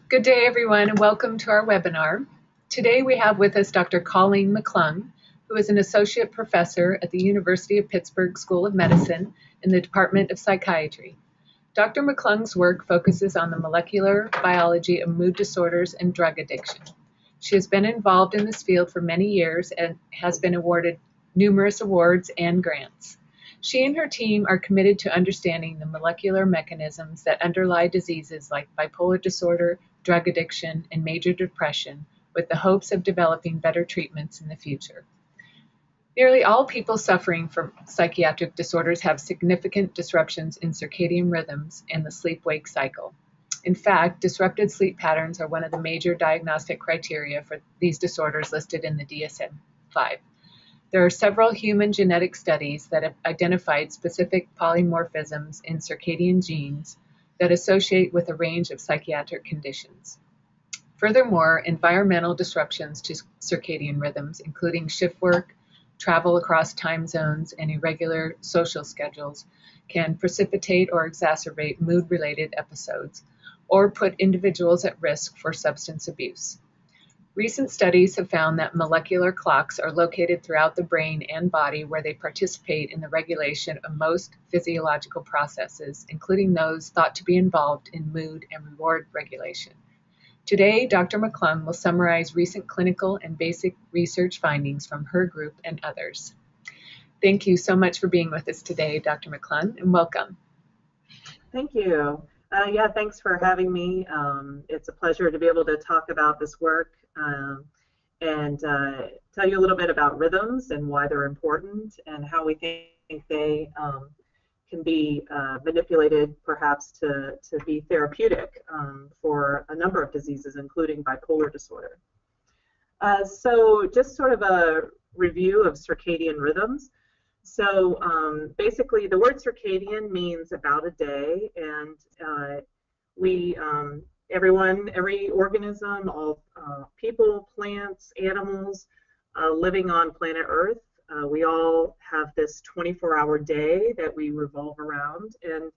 Good day, everyone, and welcome to our webinar. Today we have with us Dr. Colleen McClung, who is an associate professor at the University of Pittsburgh School of Medicine in the Department of Psychiatry. Dr. McClung's work focuses on the molecular biology of mood disorders and drug addiction. She has been involved in this field for many years and has been awarded numerous awards and grants. She and her team are committed to understanding the molecular mechanisms that underlie diseases like bipolar disorder, drug addiction, and major depression, with the hopes of developing better treatments in the future. Nearly all people suffering from psychiatric disorders have significant disruptions in circadian rhythms and the sleep-wake cycle. In fact, disrupted sleep patterns are one of the major diagnostic criteria for these disorders listed in the DSM-5. There are several human genetic studies that have identified specific polymorphisms in circadian genes that associate with a range of psychiatric conditions. Furthermore, environmental disruptions to circadian rhythms, including shift work, travel across time zones, and irregular social schedules, can precipitate or exacerbate mood-related episodes or put individuals at risk for substance abuse. Recent studies have found that molecular clocks are located throughout the brain and body where they participate in the regulation of most physiological processes, including those thought to be involved in mood and reward regulation. Today, Dr. McClung will summarize recent clinical and basic research findings from her group and others. Thank you so much for being with us today, Dr. McClung, and welcome. Thank you. Thanks for having me. It's a pleasure to be able to talk about this work and tell you a little bit about rhythms and why they're important and how we think they can be manipulated perhaps to be therapeutic for a number of diseases, including bipolar disorder. So just sort of a review of circadian rhythms. So basically the word circadian means about a day, and every organism, all people, plants, animals living on planet Earth, we all have this 24-hour day that we revolve around, and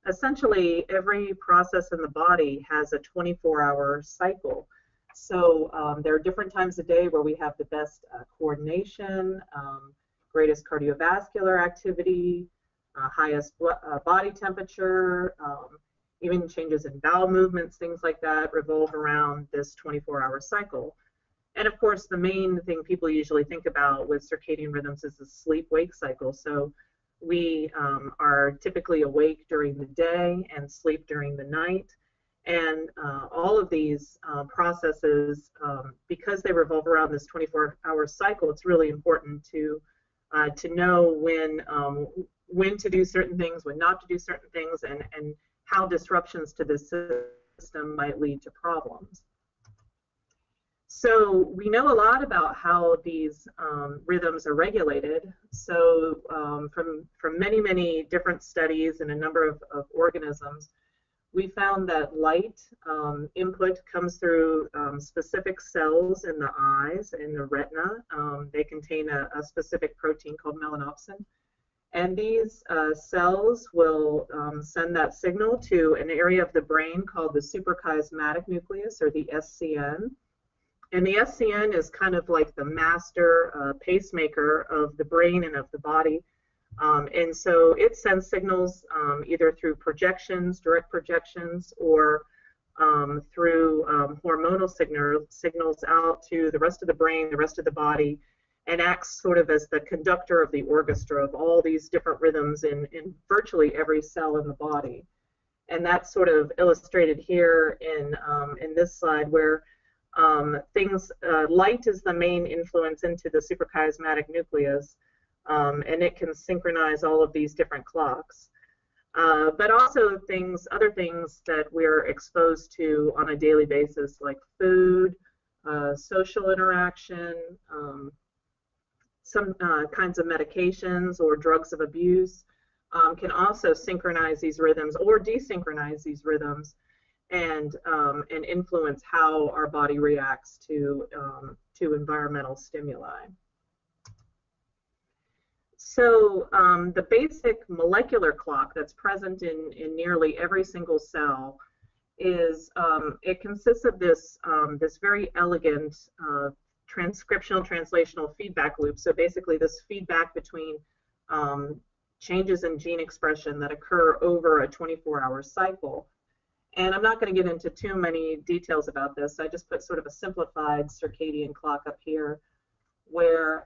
essentially every process in the body has a 24-hour cycle. So there are different times of day where we have the best coordination, greatest cardiovascular activity, highest body temperature, even changes in bowel movements, things like that revolve around this 24-hour cycle. And of course, the main thing people usually think about with circadian rhythms is the sleep-wake cycle. So we are typically awake during the day and sleep during the night. And all of these processes, because they revolve around this 24-hour cycle, it's really important to know when to do certain things, when not to do certain things, and how disruptions to the system might lead to problems. So we know a lot about how these rhythms are regulated. So from many different studies and a number of organisms, we found that light input comes through specific cells in the eyes, in the retina. They contain a specific protein called melanopsin. And these cells will send that signal to an area of the brain called the suprachiasmatic nucleus, or the SCN. And the SCN is kind of like the master pacemaker of the brain and of the body. And so it sends signals either through projections, direct projections, or through hormonal signals out to the rest of the brain, the rest of the body, and acts sort of as the conductor of the orchestra of all these different rhythms in virtually every cell in the body. And that's sort of illustrated here in this slide, where light is the main influence into the suprachiasmatic nucleus, and it can synchronize all of these different clocks. But also other things that we're exposed to on a daily basis, like food, social interaction, some kinds of medications or drugs of abuse can also synchronize these rhythms or desynchronize these rhythms and influence how our body reacts to environmental stimuli. So the basic molecular clock that's present in nearly every single cell is it consists of this very elegant transcriptional translational feedback loop. So basically this feedback between changes in gene expression that occur over a 24-hour cycle. And I'm not going to get into too many details about this. I just put sort of a simplified circadian clock up here where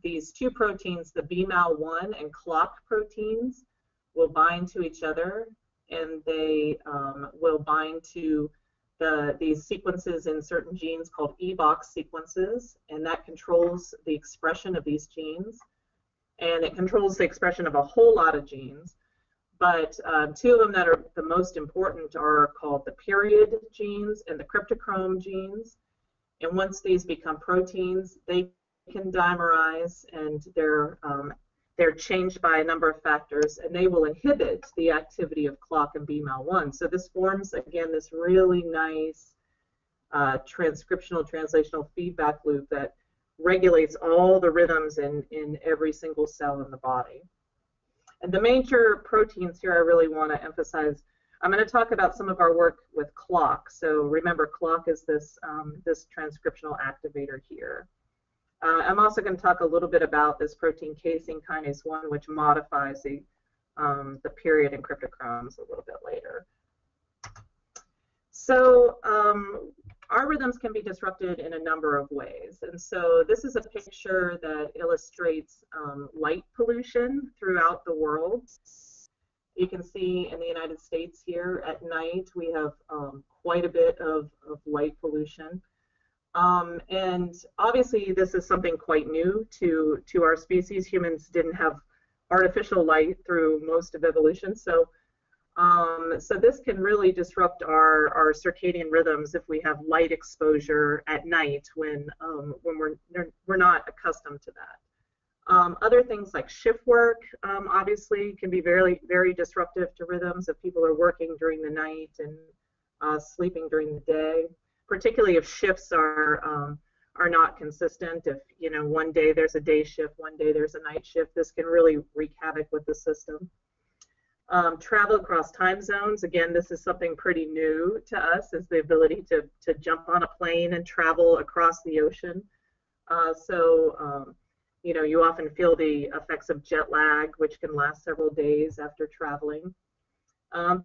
these two proteins, the BMAL1 and clock proteins, will bind to each other, and they will bind to these sequences in certain genes called EBOX sequences, and that controls the expression of these genes. And it controls the expression of a whole lot of genes. But two of them that are the most important are called the period genes and the cryptochrome genes. And once these become proteins, they can dimerize, and they're changed by a number of factors, and they will inhibit the activity of clock and BMAL1. So this forms, again, this really nice transcriptional translational feedback loop that regulates all the rhythms in every single cell in the body. And the major proteins here I really want to emphasize, I'm going to talk about some of our work with clock. So remember, clock is this transcriptional activator here. I'm also going to talk a little bit about this protein casein kinase 1, which modifies the period and cryptochromes a little bit later. So our rhythms can be disrupted in a number of ways. And so this is a picture that illustrates light pollution throughout the world. You can see in the United States here at night we have quite a bit of light pollution. And obviously this is something quite new to our species. Humans didn't have artificial light through most of evolution, so this can really disrupt our circadian rhythms if we have light exposure at night when we're not accustomed to that. Other things like shift work obviously can be very, very disruptive to rhythms if people are working during the night and sleeping during the day. Particularly if shifts are not consistent. If one day there's a day shift, one day there's a night shift, this can really wreak havoc with the system. Travel across time zones, again, this is something pretty new to us, is the ability to jump on a plane and travel across the ocean. You often feel the effects of jet lag, which can last several days after traveling.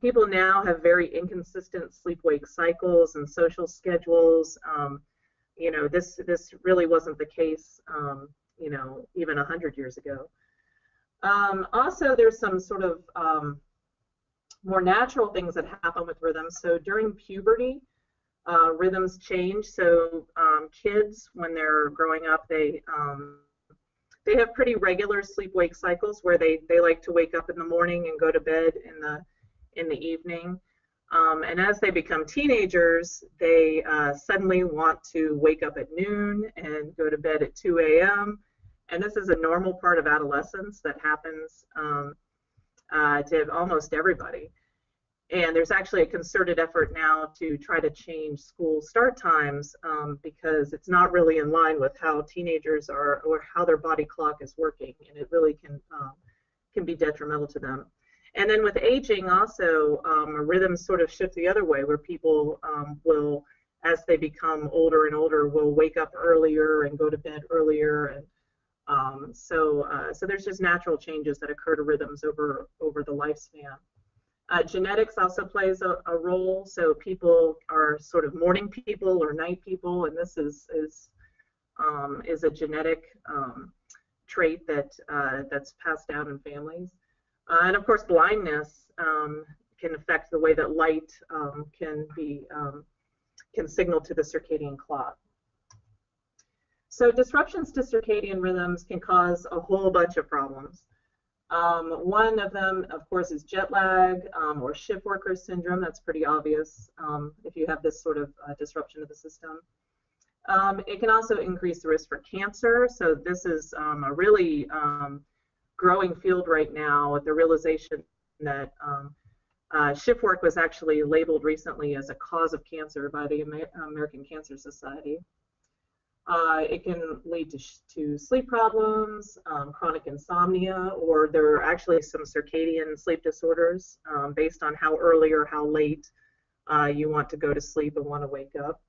People now have very inconsistent sleep-wake cycles and social schedules. This really wasn't the case, even 100 years ago. Also, there's some sort of more natural things that happen with rhythms. So during puberty, rhythms change. So kids, when they're growing up, they have pretty regular sleep-wake cycles where they like to wake up in the morning and go to bed in the evening. And as they become teenagers, they suddenly want to wake up at noon and go to bed at 2 a.m. And this is a normal part of adolescence that happens to almost everybody. And there's actually a concerted effort now to try to change school start times because it's not really in line with how teenagers are or how their body clock is working, and it really can be detrimental to them. And then with aging also, rhythms sort of shift the other way, where people will, as they become older and older, will wake up earlier and go to bed earlier. And so there's just natural changes that occur to rhythms over the lifespan. Genetics also plays a role. So people are sort of morning people or night people, and this is a genetic trait that's passed down in families. And of course, blindness can affect the way that light can signal to the circadian clock. So disruptions to circadian rhythms can cause a whole bunch of problems. One of them, of course, is jet lag or shift worker syndrome. That's pretty obvious if you have this sort of disruption of the system. It can also increase the risk for cancer. So this is a really growing field right now with the realization that shift work was actually labeled recently as a cause of cancer by the American Cancer Society. It can lead to sleep problems, chronic insomnia, or there are actually some circadian sleep disorders based on how early or how late you want to go to sleep and want to wake up.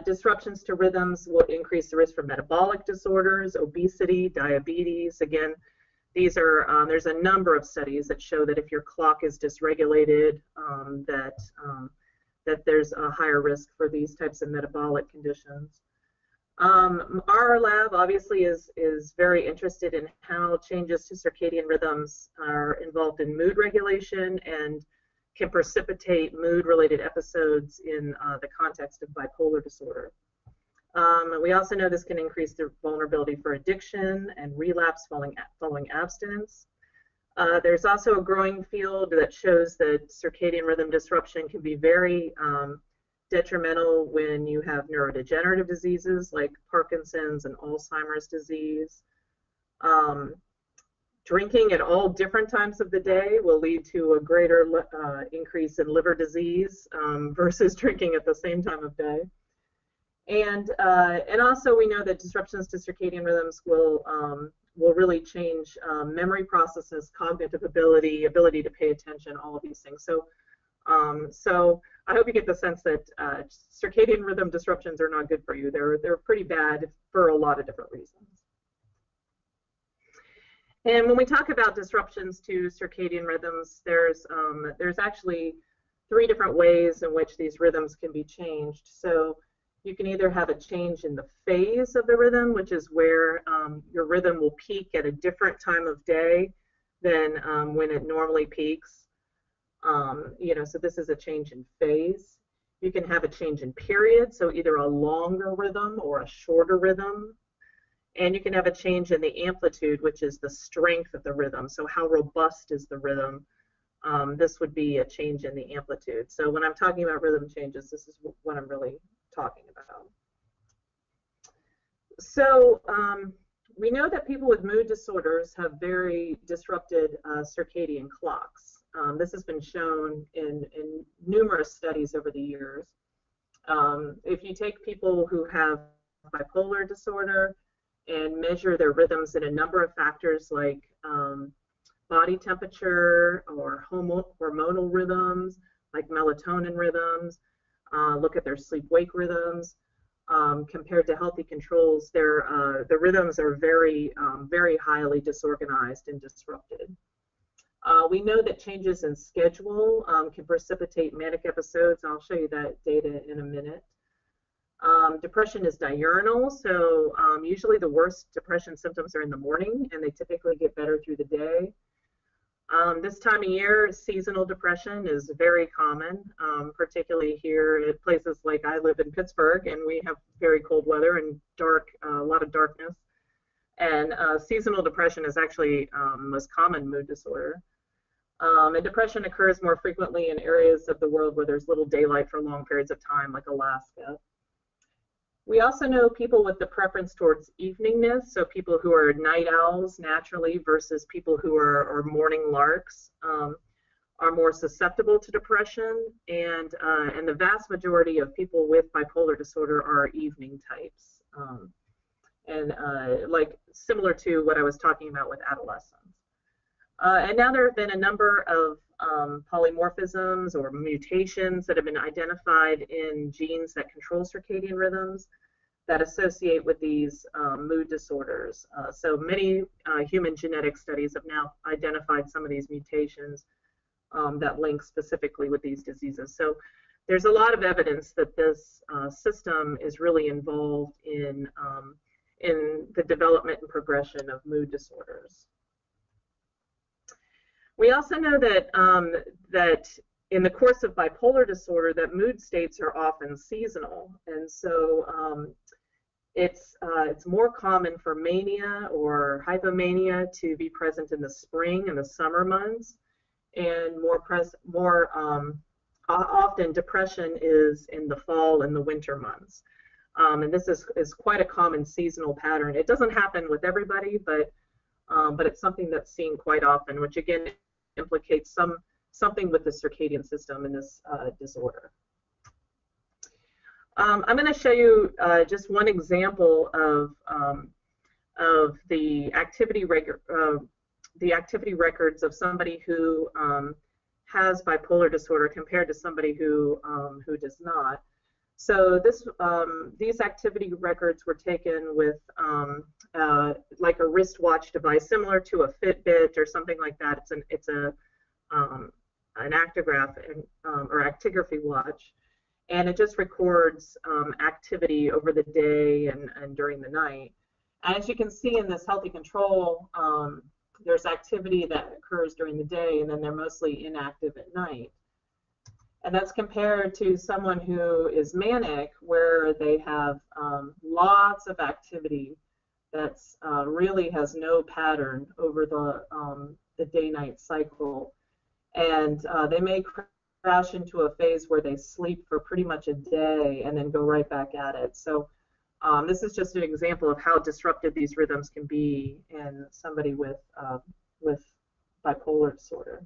Disruptions to rhythms will increase the risk for metabolic disorders, obesity, diabetes. Again, these are there's a number of studies that show that if your clock is dysregulated, that there's a higher risk for these types of metabolic conditions. Our lab obviously is very interested in how changes to circadian rhythms are involved in mood regulation and can precipitate mood-related episodes in the context of bipolar disorder. We also know this can increase the vulnerability for addiction and relapse following abstinence. There's also a growing field that shows that circadian rhythm disruption can be very detrimental when you have neurodegenerative diseases like Parkinson's and Alzheimer's disease. Drinking at all different times of the day will lead to a greater increase in liver disease versus drinking at the same time of day. And also we know that disruptions to circadian rhythms will really change memory processes, cognitive ability to pay attention, all of these things. So I hope you get the sense that circadian rhythm disruptions are not good for you. They're pretty bad for a lot of different reasons. And when we talk about disruptions to circadian rhythms, there's actually 3 different ways in which these rhythms can be changed. So you can either have a change in the phase of the rhythm, which is where your rhythm will peak at a different time of day than when it normally peaks. So this is a change in phase. You can have a change in period, so either a longer rhythm or a shorter rhythm. And you can have a change in the amplitude, which is the strength of the rhythm. So how robust is the rhythm? This would be a change in the amplitude. So when I'm talking about rhythm changes, this is what I'm really talking about. So we know that people with mood disorders have very disrupted circadian clocks. This has been shown in numerous studies over the years. If you take people who have bipolar disorder and measure their rhythms in a number of factors like body temperature or hormonal rhythms, like melatonin rhythms, look at their sleep-wake rhythms, compared to healthy controls, the rhythms are very, very highly disorganized and disrupted. We know that changes in schedule can precipitate manic episodes. I'll show you that data in a minute. Depression is diurnal, so usually the worst depression symptoms are in the morning, and they typically get better through the day. This time of year, seasonal depression is very common, particularly here at places like I live in Pittsburgh, and we have very cold weather and a lot of darkness. And seasonal depression is actually the most common mood disorder. And depression occurs more frequently in areas of the world where there's little daylight for long periods of time, like Alaska. We also know people with the preference towards eveningness, so people who are night owls naturally versus people who are morning larks, are more susceptible to depression, and the vast majority of people with bipolar disorder are evening types, like similar to what I was talking about with adolescents. And now there have been a number of polymorphisms or mutations that have been identified in genes that control circadian rhythms that associate with these mood disorders. So many human genetic studies have now identified some of these mutations that link specifically with these diseases. So there's a lot of evidence that this system is really involved in the development and progression of mood disorders. We also know that that in the course of bipolar disorder, that mood states are often seasonal, and so it's more common for mania or hypomania to be present in the spring and the summer months, and more often depression is in the fall and the winter months. And this is quite a common seasonal pattern. It doesn't happen with everybody, but it's something that's seen quite often, which again implicates something with the circadian system in this disorder. I'm going to show you just one example of the activity records of somebody who has bipolar disorder compared to somebody who does not. So these activity records were taken with like a wristwatch device, similar to a Fitbit or something like that. It's an actigraph or actigraphy watch, and it just records activity over the day and during the night. As you can see in this healthy control, there's activity that occurs during the day, and then they're mostly inactive at night. And that's compared to someone who is manic, where they have lots of activity that's really has no pattern over the day-night cycle. And they may crash into a phase where they sleep for pretty much a day and then go right back at it. So this is just an example of how disrupted these rhythms can be in somebody with bipolar disorder.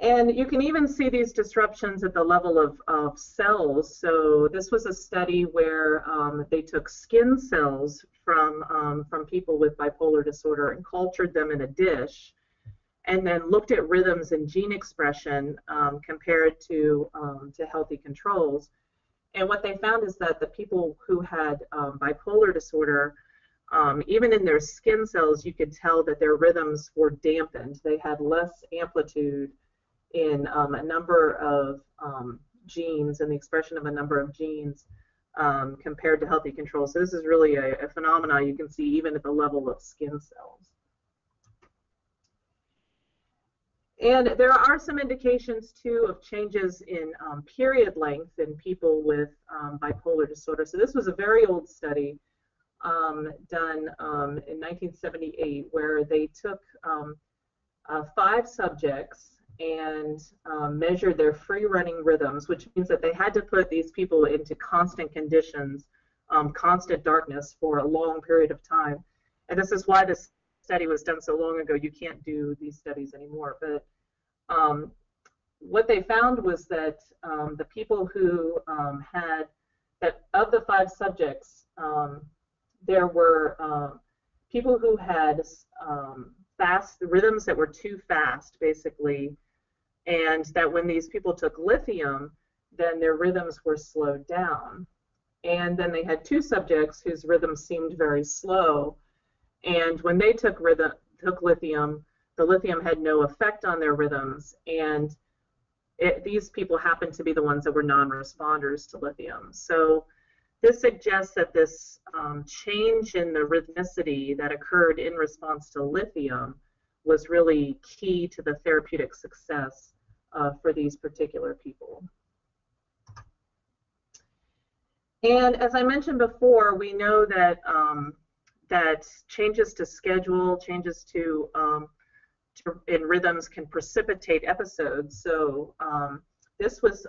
And you can even see these disruptions at the level of cells. So this was a study where they took skin cells from people with bipolar disorder and cultured them in a dish, and then looked at rhythms and gene expression compared to healthy controls. And what they found is that the people who had bipolar disorder, even in their skin cells, you could tell that their rhythms were dampened. They had less amplitude in a number of genes and the expression of a number of genes compared to healthy controls. So this is really a phenomenon you can see even at the level of skin cells. And there are some indications, too, of changes in period length in people with bipolar disorder. So this was a very old study done in 1978 where they took 5 subjects and measured their free-running rhythms, which means that they had to put these people into constant conditions, constant darkness for a long period of time. And this is why this study was done so long ago. You can't do these studies anymore. But what they found was that the people who had, that of the 5 subjects, there were people who had fast rhythms that were too fast, basically, and that when these people took lithium, then their rhythms were slowed down. And then they had 2 subjects whose rhythms seemed very slow, and when they took lithium, the lithium had no effect on their rhythms, and these people happened to be the ones that were non-responders to lithium. So this suggests that this change in the rhythmicity that occurred in response to lithium was really key to the therapeutic success for these particular people. And as I mentioned before, we know that that changes to schedule, changes to in rhythms can precipitate episodes. So this was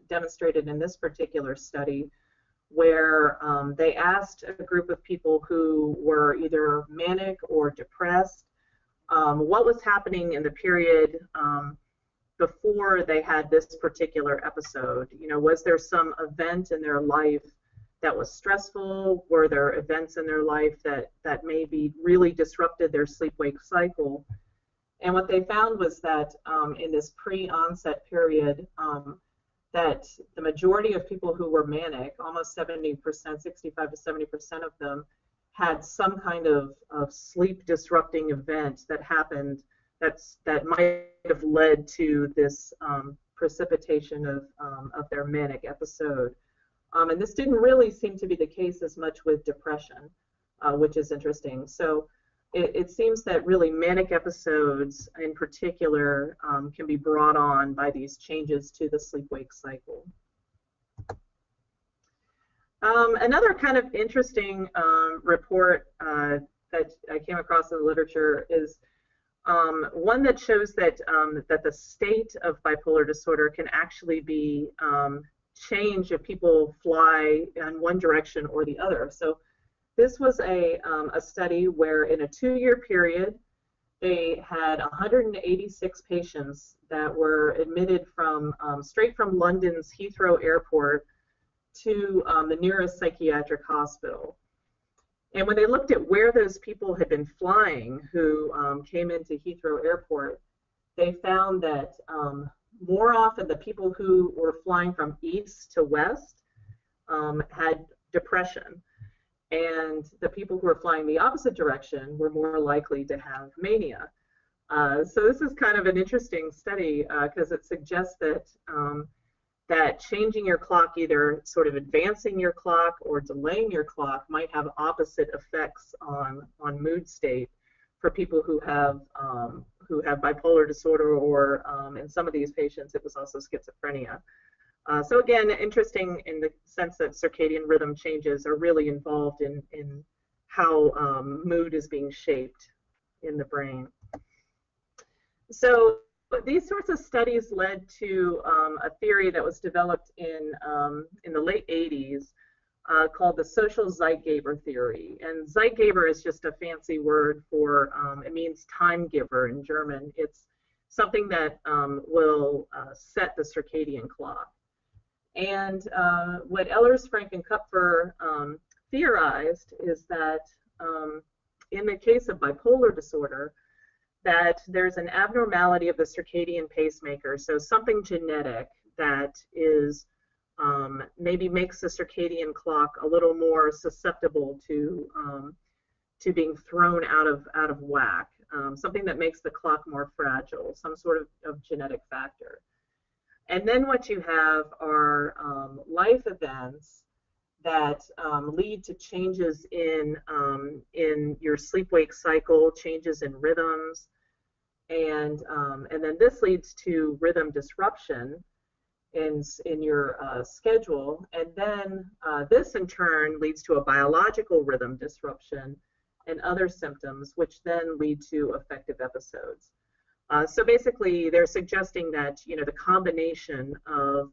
demonstrated in this particular study, where they asked a group of people who were either manic or depressed what was happening in the period before they had this particular episode. You know, was there some event in their life that was stressful? Were there events in their life that maybe really disrupted their sleep-wake cycle? And what they found was that in this pre-onset period, that the majority of people who were manic, almost 70%, 65 to 70% of them, had some kind of sleep-disrupting event that happened that might have led to this precipitation of their manic episode. And this didn't really seem to be the case as much with depression, which is interesting. So it seems that really manic episodes in particular can be brought on by these changes to the sleep-wake cycle. Another kind of interesting report that I came across in the literature is one that shows that that the state of bipolar disorder can actually be changed if people fly in one direction or the other. So this was a study where in a 2-year period they had 186 patients that were admitted from straight from London's Heathrow Airport to the nearest psychiatric hospital. And when they looked at where those people had been flying who came into Heathrow Airport, they found that more often the people who were flying from east to west had depression, and the people who were flying the opposite direction were more likely to have mania. So this is kind of an interesting study because it suggests that that changing your clock, either sort of advancing your clock or delaying your clock, might have opposite effects on mood state for people who have bipolar disorder, or in some of these patients, it was also schizophrenia. So again, interesting in the sense that circadian rhythm changes are really involved in how mood is being shaped in the brain. So these sorts of studies led to a theory that was developed in the late 80s called the social Zeitgeber theory. And Zeitgeber is just a fancy word for, it means time giver in German. It's something that will set the circadian clock. And what Ehlers, Frank, and Kupfer theorized is that in the case of bipolar disorder, that there's an abnormality of the circadian pacemaker, so something genetic that is maybe makes the circadian clock a little more susceptible to being thrown out of whack, something that makes the clock more fragile, some sort of genetic factor. And then what you have are life events that lead to changes in your sleep-wake cycle, changes in rhythms, and then this leads to rhythm disruption in your schedule, and then this in turn leads to a biological rhythm disruption and other symptoms, which then lead to affective episodes. So basically, they're suggesting that the combination of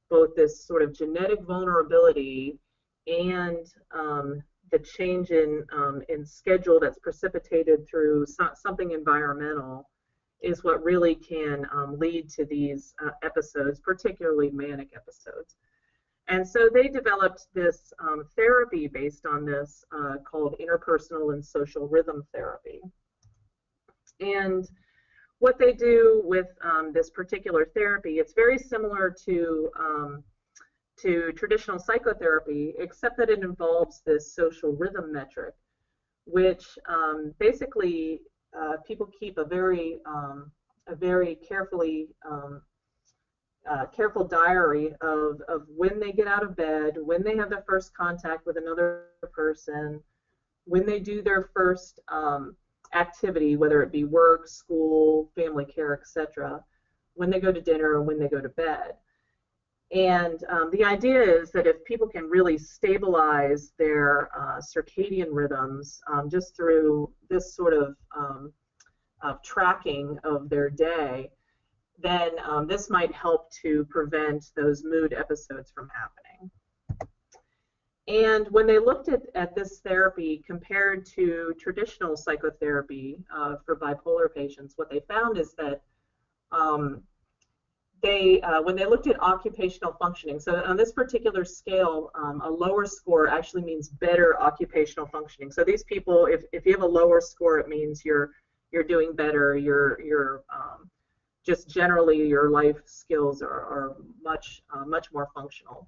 both this sort of genetic vulnerability and the change in schedule that's precipitated through something environmental is what really can lead to these episodes, particularly manic episodes. And so they developed this therapy based on this called interpersonal and social rhythm therapy. And what they do with this particular therapy, it's very similar to traditional psychotherapy, except that it involves this social rhythm metric, which basically people keep a very careful diary of when they get out of bed, when they have their first contact with another person, when they do their first activity, whether it be work, school, family care, etc., when they go to dinner and when they go to bed. And the idea is that if people can really stabilize their circadian rhythms just through this sort of tracking of their day, then this might help to prevent those mood episodes from happening. And when they looked at this therapy compared to traditional psychotherapy for bipolar patients, what they found is that when they looked at occupational functioning, so on this particular scale, a lower score actually means better occupational functioning. So these people, if you have a lower score, it means you're doing better, you're just generally your life skills are much more functional.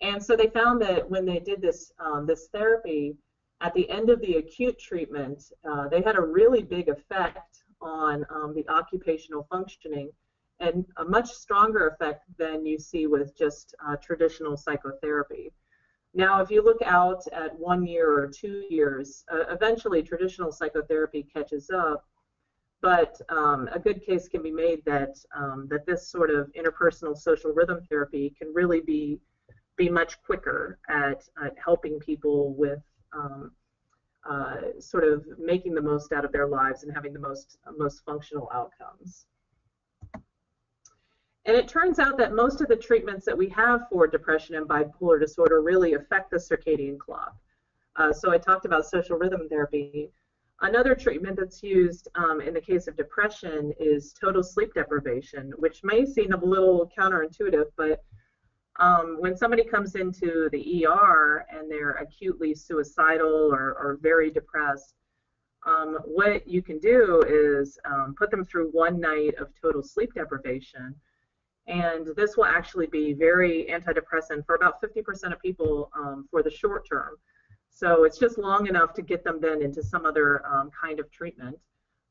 And so they found that when they did this this therapy, at the end of the acute treatment, they had a really big effect on the occupational functioning, and a much stronger effect than you see with just traditional psychotherapy. Now, if you look out at 1 year or 2 years, eventually traditional psychotherapy catches up, but a good case can be made that this sort of interpersonal social rhythm therapy can really be much quicker at helping people with sort of making the most out of their lives and having the most functional outcomes. And it turns out that most of the treatments that we have for depression and bipolar disorder really affect the circadian clock. So I talked about social rhythm therapy. Another treatment that's used in the case of depression is total sleep deprivation, which may seem a little counterintuitive, but when somebody comes into the ER and they're acutely suicidal or very depressed, what you can do is put them through one night of total sleep deprivation, and this will actually be very antidepressant for about 50% of people for the short term. So it's just long enough to get them then into some other kind of treatment.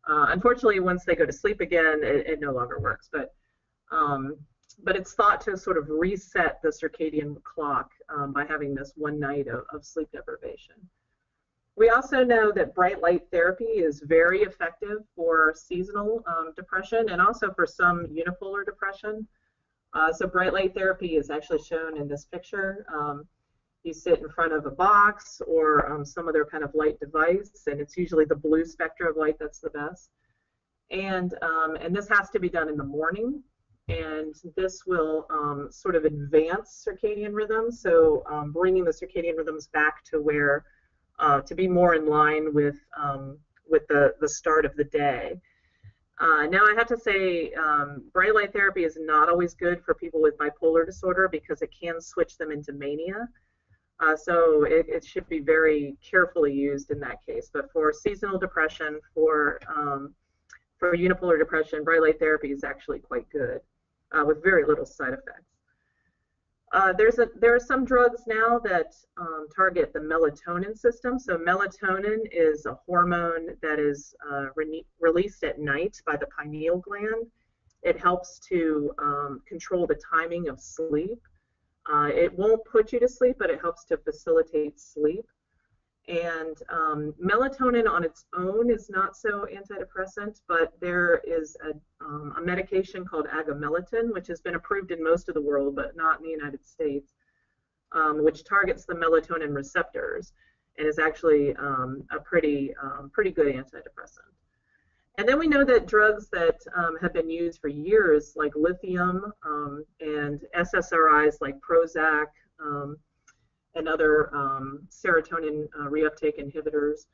Unfortunately, once they go to sleep again, it no longer works. But it's thought to sort of reset the circadian clock by having this one night of sleep deprivation. We also know that bright light therapy is very effective for seasonal depression and also for some unipolar depression. So bright light therapy is actually shown in this picture. You sit in front of a box or some other kind of light device, and it's usually the blue spectrum of light that's the best. And this has to be done in the morning, and this will sort of advance circadian rhythms, so bringing the circadian rhythms back to where to be more in line with the start of the day. Now I have to say, bright light therapy is not always good for people with bipolar disorder because it can switch them into mania. So it should be very carefully used in that case. But for seasonal depression, for unipolar depression, bright light therapy is actually quite good with very little side effects. There are some drugs now that target the melatonin system. So melatonin is a hormone that is released at night by the pineal gland. It helps to control the timing of sleep. It won't put you to sleep, but it helps to facilitate sleep. And melatonin on its own is not so antidepressant, but there is a medication called agonistin, which has been approved in most of the world, but not in the United States, which targets the melatonin receptors and is actually a pretty good antidepressant. And then we know that drugs that have been used for years, like lithium and SSRIs like Prozac, and other serotonin reuptake inhibitors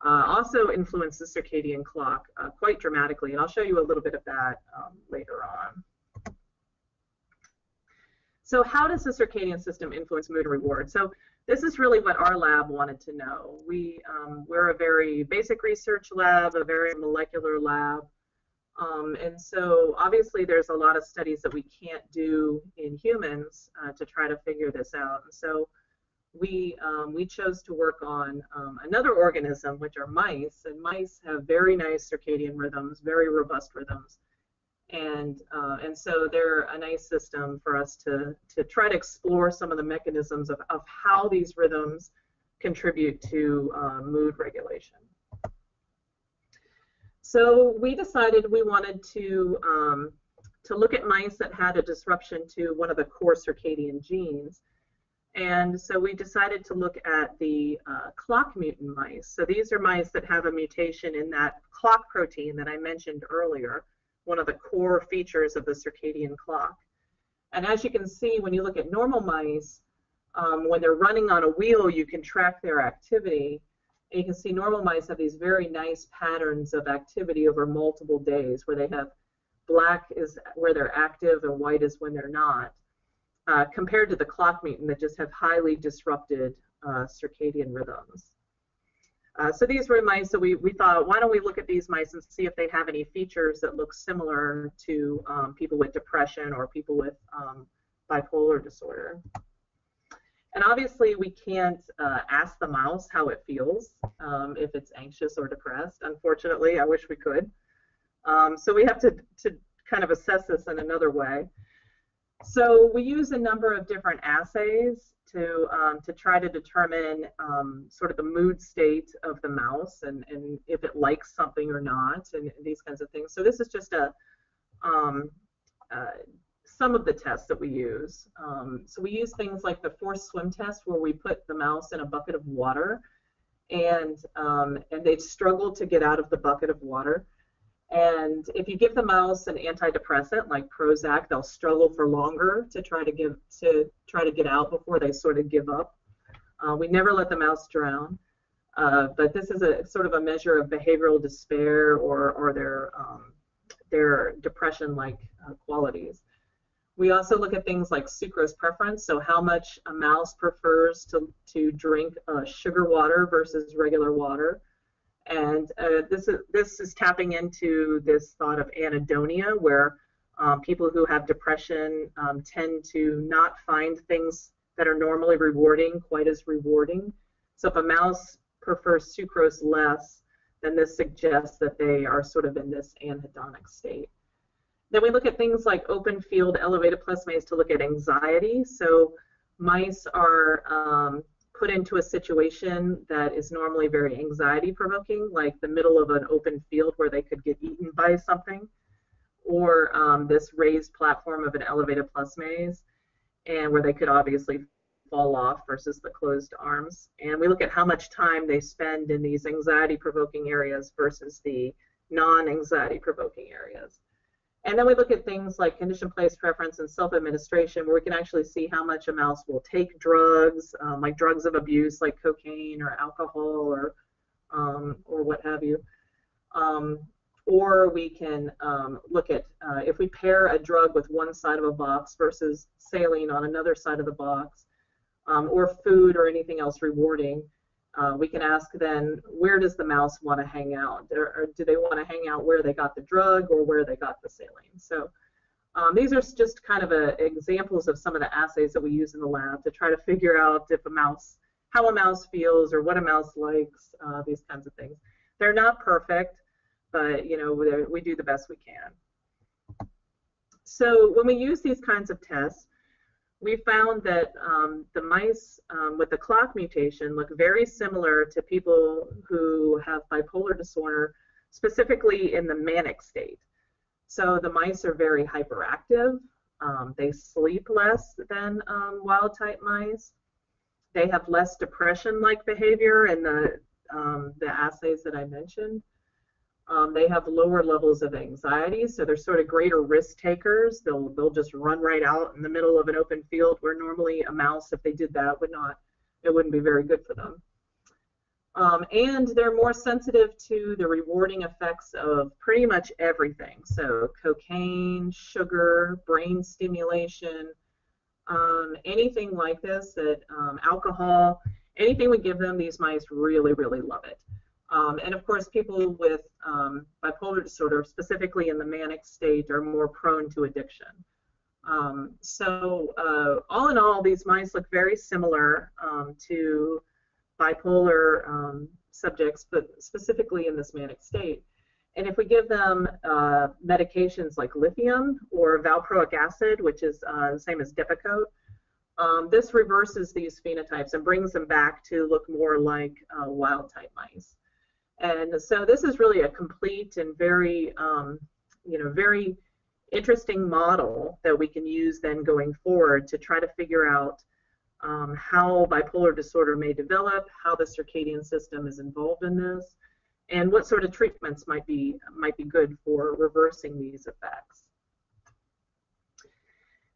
also influence the circadian clock quite dramatically, and I'll show you a little bit of that later on. So how does the circadian system influence mood and reward? So this is really what our lab wanted to know. We're a very basic research lab, a very molecular lab, and so obviously there's a lot of studies that we can't do in humans to try to figure this out. And so we chose to work on another organism, which are mice, and mice have very nice circadian rhythms, very robust rhythms, and so they're a nice system for us to try to explore some of the mechanisms of how these rhythms contribute to mood regulation. So we decided we wanted to look at mice that had a disruption to one of the core circadian genes. And so we decided to look at the clock mutant mice. So these are mice that have a mutation in that clock protein that I mentioned earlier, one of the core features of the circadian clock. And as you can see, when you look at normal mice, when they're running on a wheel, you can track their activity. And you can see normal mice have these very nice patterns of activity over multiple days, where they have black is where they're active and white is when they're not. Compared to the clock mutant that just have highly disrupted circadian rhythms. So these were mice, so we thought, why don't we look at these mice and see if they have any features that look similar to people with depression or people with bipolar disorder. And obviously we can't ask the mouse how it feels if it's anxious or depressed. Unfortunately, I wish we could. So we have to kind of assess this in another way. So we use a number of different assays to try to determine sort of the mood state of the mouse and if it likes something or not, and these kinds of things. So this is just some of the tests that we use. So we use things like the forced swim test, where we put the mouse in a bucket of water, and they struggle to get out of the bucket of water. And if you give the mouse an antidepressant like Prozac, they'll struggle for longer to try to get out before they sort of give up. We never let the mouse drown, but this is a sort of a measure of behavioral despair or their depression-like qualities. We also look at things like sucrose preference, so how much a mouse prefers to drink sugar water versus regular water. And this is tapping into this thought of anhedonia, where people who have depression tend to not find things that are normally rewarding quite as rewarding. So if a mouse prefers sucrose less, then this suggests that they are sort of in this anhedonic state. Then we look at things like open field elevated plasmase to look at anxiety. So mice are put into a situation that is normally very anxiety provoking, like the middle of an open field where they could get eaten by something, or this raised platform of an elevated plasmase, and where they could obviously fall off versus the closed arms. And we look at how much time they spend in these anxiety provoking areas versus the non-anxiety provoking areas. And then we look at things like condition place preference and self-administration, where we can actually see how much a mouse will take drugs, like drugs of abuse, like cocaine or alcohol or what have you. Or we can look at if we pair a drug with one side of a box versus saline on another side of the box, or food or anything else rewarding. We can ask then, where does the mouse want to hang out? Or do they want to hang out where they got the drug or where they got the saline? So these are just kind of examples of some of the assays that we use in the lab to try to figure out if how a mouse feels or what a mouse likes, these kinds of things. They're not perfect, but you know, we do the best we can. So when we use these kinds of tests, we found that the mice with the clock mutation look very similar to people who have bipolar disorder, specifically in the manic state. So the mice are very hyperactive. They sleep less than wild-type mice. They have less depression-like behavior in the assays that I mentioned. They have lower levels of anxiety, so they're sort of greater risk takers. They'll just run right out in the middle of an open field where normally a mouse, if they did that, it wouldn't be very good for them. And they're more sensitive to the rewarding effects of pretty much everything. So cocaine, sugar, brain stimulation, anything like this, alcohol, anything we give them, these mice really, really love it. And of course, people with bipolar disorder, specifically in the manic state, are more prone to addiction. All in all, these mice look very similar to bipolar subjects, but specifically in this manic state. And if we give them medications like lithium or valproic acid, which is the same as Depakote, this reverses these phenotypes and brings them back to look more like wild-type mice. And so this is really a complete and very, very interesting model that we can use then going forward to try to figure out how bipolar disorder may develop, how the circadian system is involved in this, and what sort of treatments might be good for reversing these effects.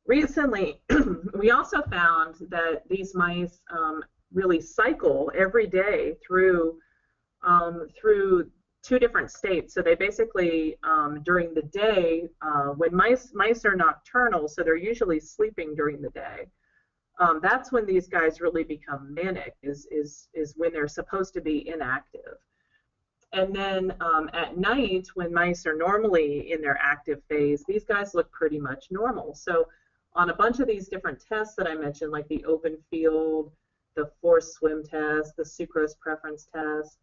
Recently, we also found that these mice really cycle every day through two different states. So they basically, during the day, when mice are nocturnal, so they're usually sleeping during the day, that's when these guys really become manic, is when they're supposed to be inactive. And then at night, when mice are normally in their active phase, these guys look pretty much normal. So on a bunch of these different tests that I mentioned, like the open field, the forced swim test, the sucrose preference test,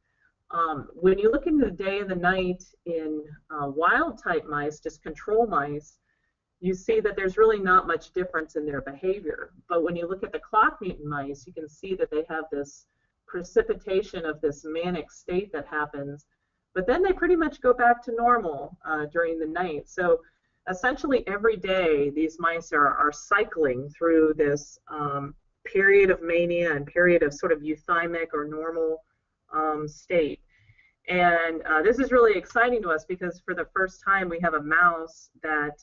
when you look into the day and the night in wild-type mice, just control mice, you see that there's really not much difference in their behavior. But when you look at the clock mutant mice, you can see that they have this precipitation of this manic state that happens, but then they pretty much go back to normal during the night. So essentially every day these mice are cycling through this period of mania and period of sort of euthymic or normal state. And this is really exciting to us because for the first time we have a mouse that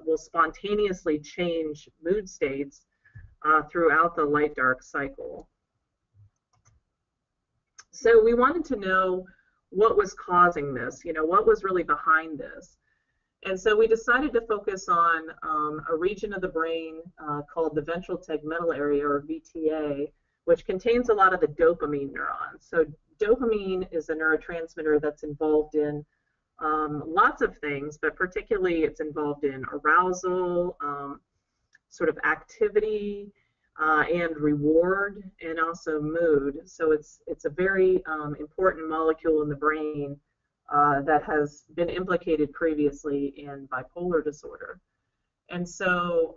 will spontaneously change mood states throughout the light-dark cycle. So we wanted to know what was causing this, what was really behind this. And so we decided to focus on a region of the brain called the ventral tegmental area, or VTA, which contains a lot of the dopamine neurons. So dopamine is a neurotransmitter that's involved in lots of things, but particularly it's involved in arousal, sort of activity, and reward, and also mood. So it's a very important molecule in the brain that has been implicated previously in bipolar disorder. And so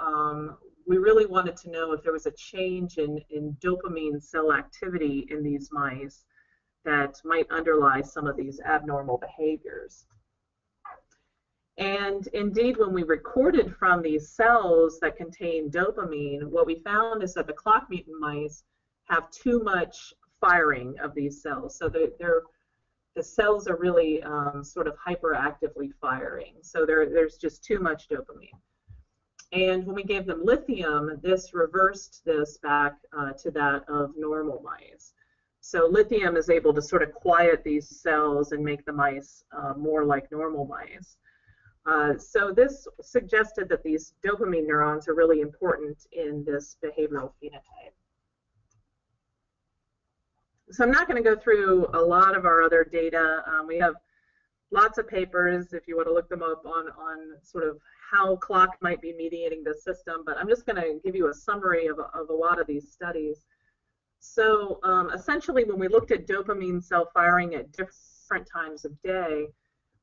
we really wanted to know if there was a change in dopamine cell activity in these mice that might underlie some of these abnormal behaviors. And indeed, when we recorded from these cells that contain dopamine, what we found is that the clock mutant mice have too much firing of these cells. So the cells are really sort of hyperactively firing. So there's just too much dopamine. And when we gave them lithium, this reversed this back to that of normal mice. So lithium is able to sort of quiet these cells and make the mice more like normal mice. So this suggested that these dopamine neurons are really important in this behavioral phenotype. So I'm not going to go through a lot of our other data. We have lots of papers if you want to look them up on sort of how clock might be mediating the system, but I'm just going to give you a summary of a lot of these studies. So essentially, when we looked at dopamine cell firing at different times of day,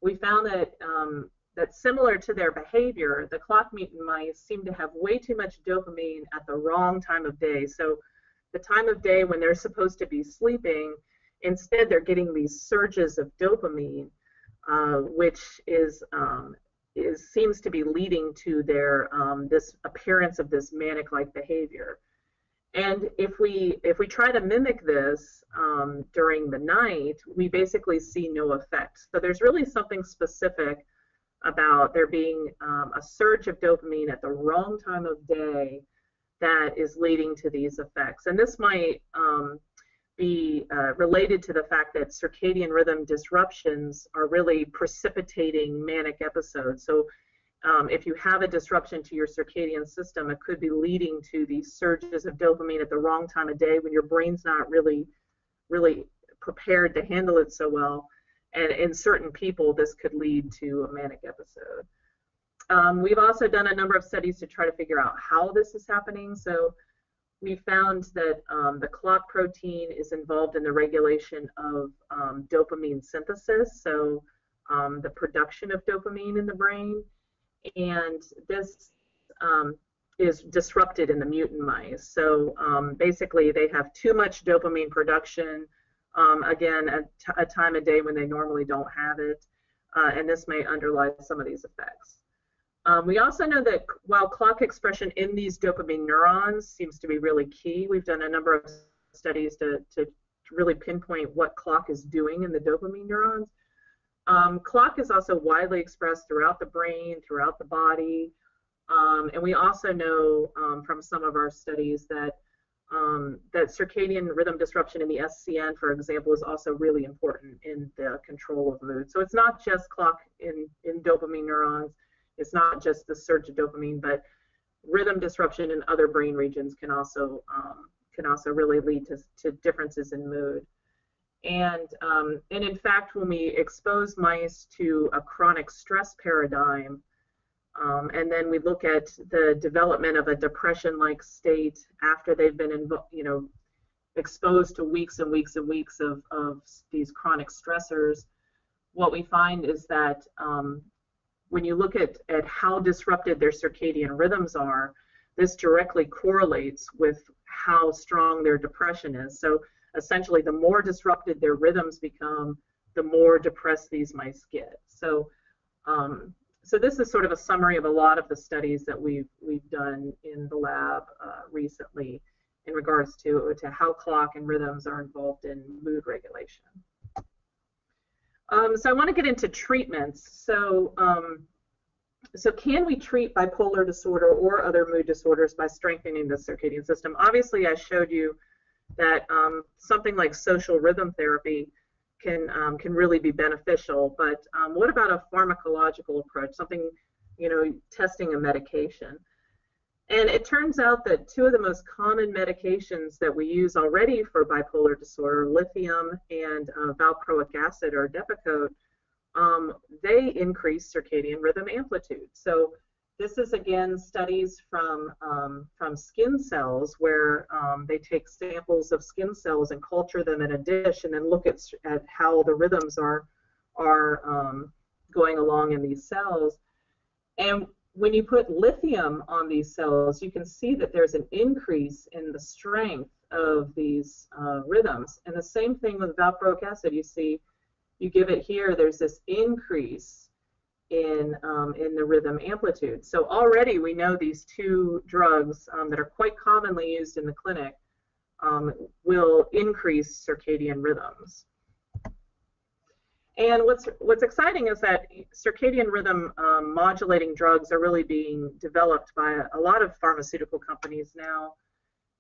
we found that that similar to their behavior, the clock mutant mice seem to have way too much dopamine at the wrong time of day. So the time of day when they're supposed to be sleeping, instead they're getting these surges of dopamine, which seems to be leading to their this appearance of this manic-like behavior. And if we try to mimic this during the night, we basically see no effect. So there's really something specific about there being a surge of dopamine at the wrong time of day that is leading to these effects. And this might be related to the fact that circadian rhythm disruptions are really precipitating manic episodes. So if you have a disruption to your circadian system, it could be leading to these surges of dopamine at the wrong time of day when your brain's not really prepared to handle it so well. And in certain people, this could lead to a manic episode. We've also done a number of studies to try to figure out how this is happening. So we found that the clock protein is involved in the regulation of dopamine synthesis, so the production of dopamine in the brain. And this is disrupted in the mutant mice. So basically, they have too much dopamine production, again, at a time of day when they normally don't have it, and this may underlie some of these effects. We also know that while clock expression in these dopamine neurons seems to be really key, we've done a number of studies to really pinpoint what clock is doing in the dopamine neurons. Clock is also widely expressed throughout the brain, throughout the body, and we also know from some of our studies that that circadian rhythm disruption in the SCN, for example, is also really important in the control of mood. So it's not just clock in dopamine neurons, it's not just the surge of dopamine, but rhythm disruption in other brain regions can also really lead to differences in mood. And in fact, when we expose mice to a chronic stress paradigm, and then we look at the development of a depression-like state after they've been, exposed to weeks and weeks and weeks of these chronic stressors, what we find is that when you look at how disrupted their circadian rhythms are, this directly correlates with how strong their depression is. So essentially, the more disrupted their rhythms become, the more depressed these mice get. So so this is sort of a summary of a lot of the studies that we've done in the lab recently in regards to how clock and rhythms are involved in mood regulation. So I want to get into treatments. So so can we treat bipolar disorder or other mood disorders by strengthening the circadian system? Obviously, I showed you that something like social rhythm therapy can really be beneficial, but what about a pharmacological approach, something, testing a medication? And it turns out that two of the most common medications that we use already for bipolar disorder, lithium and valproic acid or Depakote, they increase circadian rhythm amplitude. So this is, again, studies from skin cells where they take samples of skin cells and culture them in a dish and then look at how the rhythms are going along in these cells. And when you put lithium on these cells, you can see that there's an increase in the strength of these rhythms. And the same thing with valproic acid. You see, you give it here, there's this increase in the rhythm amplitude. So already we know these two drugs that are quite commonly used in the clinic will increase circadian rhythms. And what's exciting is that circadian rhythm modulating drugs are really being developed by a lot of pharmaceutical companies now.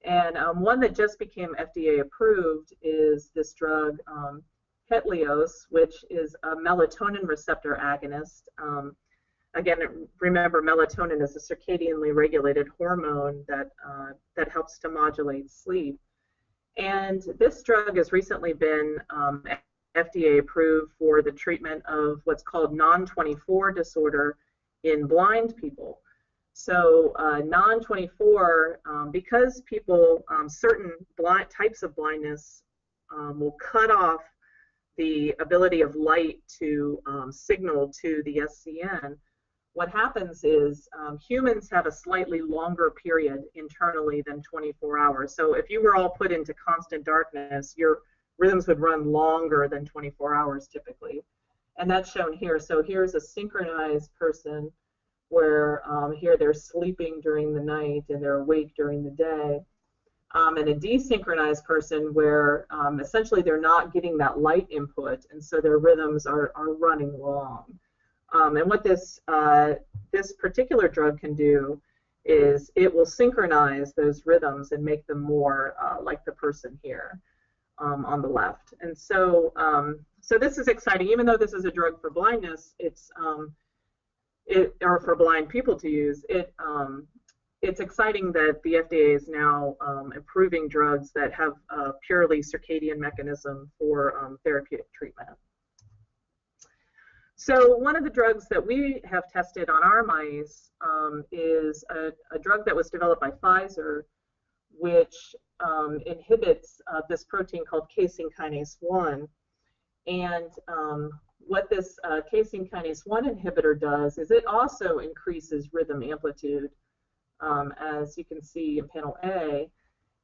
And one that just became FDA approved is this drug, Hetlioz, which is a melatonin receptor agonist. Again, remember, melatonin is a circadianly regulated hormone that helps to modulate sleep. And this drug has recently been FDA approved for the treatment of what's called non-24 disorder in blind people. So non-24, because people, certain types of blindness will cut off the ability of light to signal to the SCN, what happens is humans have a slightly longer period internally than 24 hours. So if you were all put into constant darkness, your rhythms would run longer than 24 hours typically. And that's shown here. So here's a synchronized person where here they're sleeping during the night and they're awake during the day. And a desynchronized person where essentially they're not getting that light input, and so their rhythms are running long. And what this particular drug can do is it will synchronize those rhythms and make them more like the person here on the left. And so so this is exciting. Even though this is a drug for blindness, or for blind people to use, it's exciting that the FDA is now approving drugs that have a purely circadian mechanism for therapeutic treatment. So one of the drugs that we have tested on our mice is a drug that was developed by Pfizer, which inhibits this protein called casein kinase 1. And what this casein kinase 1 inhibitor does is it also increases rhythm amplitude, as you can see in panel A.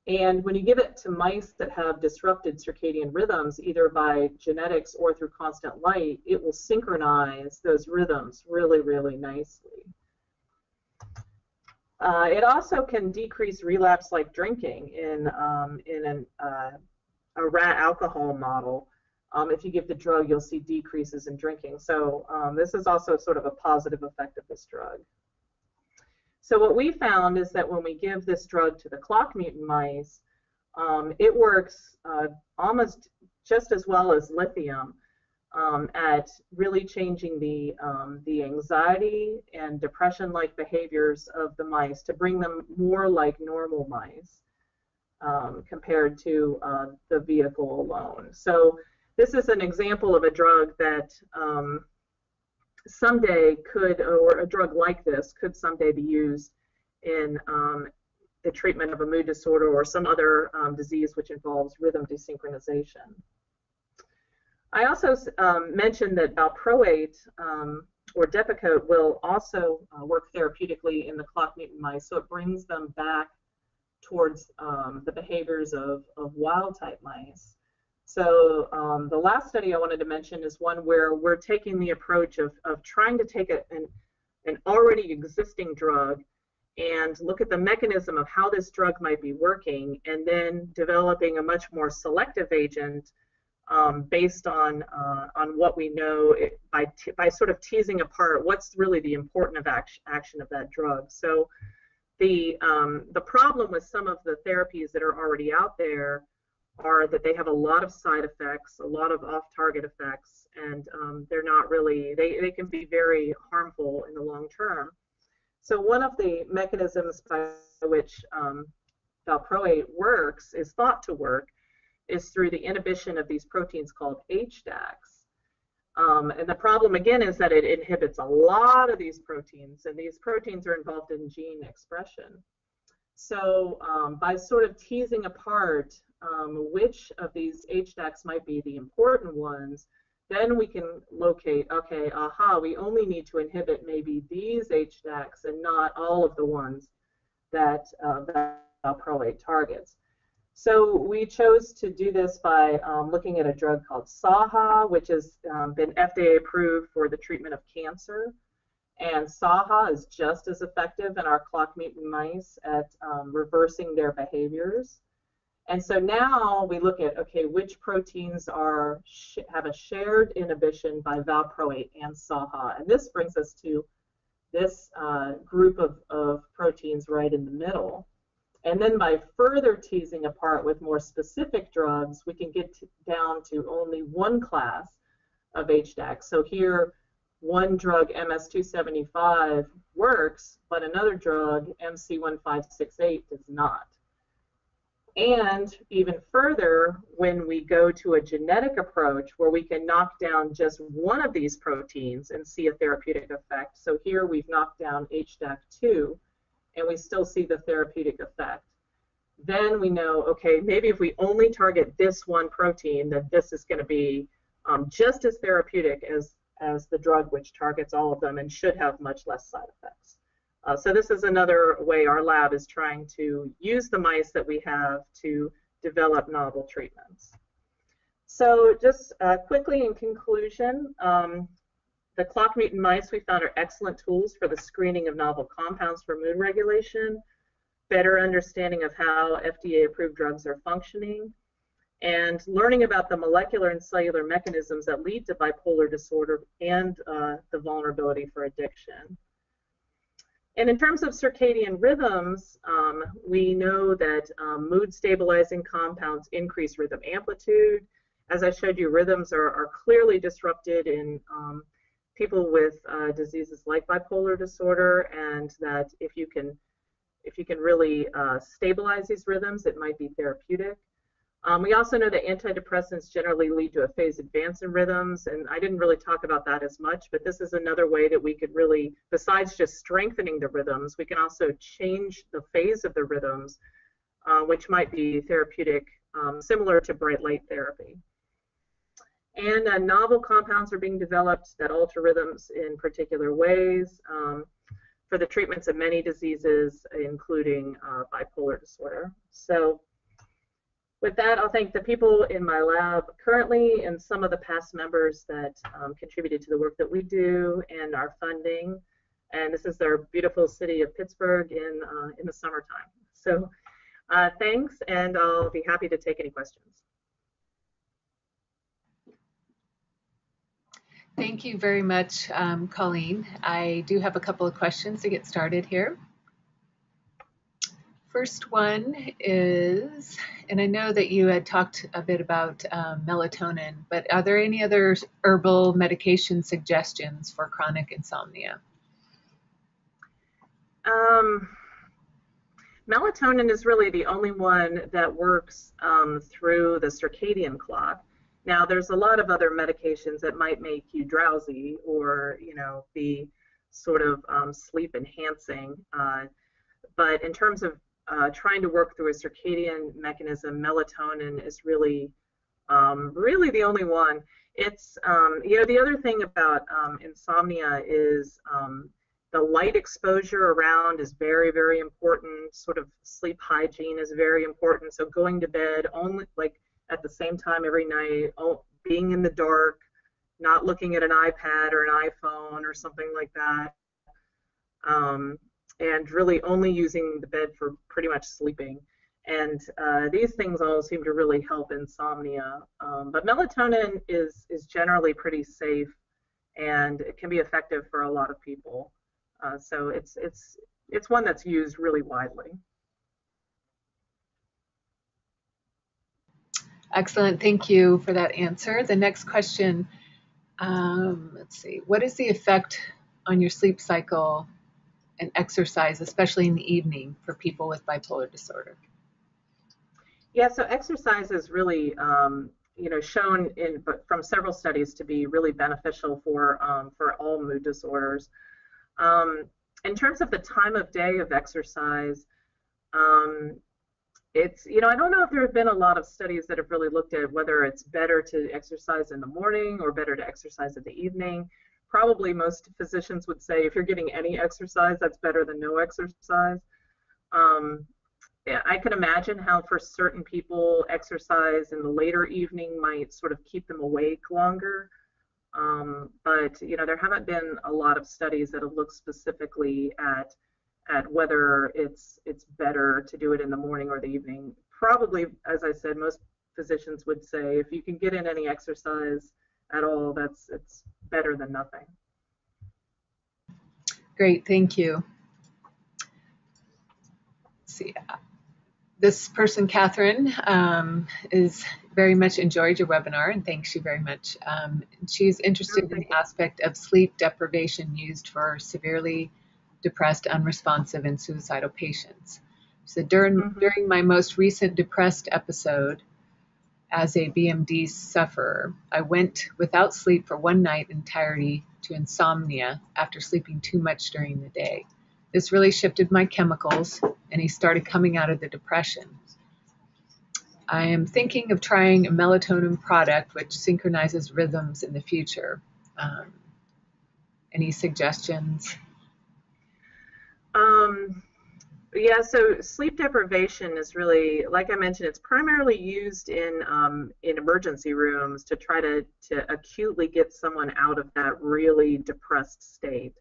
And when you give it to mice that have disrupted circadian rhythms, either by genetics or through constant light, it will synchronize those rhythms really, really nicely. It also can decrease relapse like drinking in a rat alcohol model. If you give the drug, you'll see decreases in drinking. So this is also sort of a positive effect of this drug. So what we found is that when we give this drug to the clock mutant mice, it works almost just as well as lithium at really changing the anxiety and depression-like behaviors of the mice to bring them more like normal mice compared to the vehicle alone. So this is an example of a drug that someday could, or a drug like this could someday be used in the treatment of a mood disorder or some other disease which involves rhythm desynchronization. I also mentioned that valproate or Depakote will also work therapeutically in the clock mutant mice, so it brings them back towards the behaviors of wild type mice. So the last study I wanted to mention is one where we're taking the approach of trying to take an already existing drug and look at the mechanism of how this drug might be working, and then developing a much more selective agent based on what we know by sort of teasing apart what's really the important action of that drug. So the problem with some of the therapies that are already out there are that they have a lot of side effects, a lot of off-target effects, and they're not really, they can be very harmful in the long term. So one of the mechanisms by which valproate works, is thought to work, is through the inhibition of these proteins called HDACs. And the problem again is that it inhibits a lot of these proteins, and these proteins are involved in gene expression. So by sort of teasing apart which of these HDACs might be the important ones, then we can locate, okay, aha, we only need to inhibit maybe these HDACs and not all of the ones that valproate targets. So we chose to do this by looking at a drug called SAHA, which has been FDA approved for the treatment of cancer. And SAHA is just as effective in our clock mutant mice at reversing their behaviors. And so now we look at, okay, which proteins have a shared inhibition by valproate and SAHA. And this brings us to this group of proteins right in the middle. And then by further teasing apart with more specific drugs, we can get down to only one class of HDAC. So here, one drug, MS-275, works, but another drug, MC-1568, does not. And even further, when we go to a genetic approach where we can knock down just one of these proteins and see a therapeutic effect. So here we've knocked down HDAC2, and we still see the therapeutic effect. Then we know, okay, maybe if we only target this one protein, then this is going to be just as therapeutic as the drug which targets all of them and should have much less side effects. So this is another way our lab is trying to use the mice that we have to develop novel treatments. So just quickly in conclusion, the clock mutant mice we found are excellent tools for the screening of novel compounds for mood regulation, better understanding of how FDA-approved drugs are functioning, and learning about the molecular and cellular mechanisms that lead to bipolar disorder and the vulnerability for addiction. And in terms of circadian rhythms, we know that mood-stabilizing compounds increase rhythm amplitude. As I showed you, rhythms are clearly disrupted in people with diseases like bipolar disorder, and that if you can really stabilize these rhythms, it might be therapeutic. We also know that antidepressants generally lead to a phase advance in rhythms, and I didn't really talk about that as much, but this is another way that we could really, besides just strengthening the rhythms, we can also change the phase of the rhythms, which might be therapeutic, similar to bright light therapy. And novel compounds are being developed that alter rhythms in particular ways for the treatments of many diseases, including bipolar disorder. So with that, I'll thank the people in my lab currently and some of the past members that contributed to the work that we do and our funding. And this is our beautiful city of Pittsburgh in the summertime. So thanks, and I'll be happy to take any questions. Thank you very much, Colleen. I do have a couple of questions to get started here. First one is, and I know that you had talked a bit about melatonin, but are there any other herbal medication suggestions for chronic insomnia? Melatonin is really the only one that works through the circadian clock. Now, there's a lot of other medications that might make you drowsy or, be sort of sleep enhancing. But in terms of trying to work through a circadian mechanism, melatonin is really the only one. It's, the other thing about insomnia is the light exposure around is very, very important. Sort of sleep hygiene is very important. So going to bed only at the same time every night, being in the dark, not looking at an iPad or an iPhone or something like that, and really only using the bed for pretty much sleeping. And these things all seem to really help insomnia. But melatonin is generally pretty safe, and it can be effective for a lot of people. So it's one that's used really widely. Excellent, thank you for that answer. The next question, let's see, what is the effect on your sleep cycle and exercise, especially in the evening, for people with bipolar disorder? Yeah, so exercise is really, shown from several studies to be really beneficial for all mood disorders. Um, in terms of the time of day of exercise, um, I don't know if there have been a lot of studies that have really looked at whether it's better to exercise in the morning or better to exercise in the evening. Probably most physicians would say if you're getting any exercise, that's better than no exercise. Um, yeah, I can imagine how for certain people exercise in the later evening might sort of keep them awake longer. But there haven't been a lot of studies that have looked specifically at whether it's better to do it in the morning or the evening. Probably, as I said, most physicians would say if you can get in any exercise at all, it's better than nothing. Great, thank you. Let's see. This person, Catherine, is very much enjoyed your webinar, and thanks you very much. She's interested in the aspect of sleep deprivation used for severely depressed, unresponsive, and suicidal patients. She said, during my most recent depressed episode as a BMD sufferer, I went without sleep for one night entirety to insomnia after sleeping too much during the day. This really shifted my chemicals, and he started coming out of the depression. I am thinking of trying a melatonin product which synchronizes rhythms in the future. Any suggestions? Yeah, so sleep deprivation is really, like I mentioned, it's primarily used in emergency rooms to try to acutely get someone out of that really depressed state.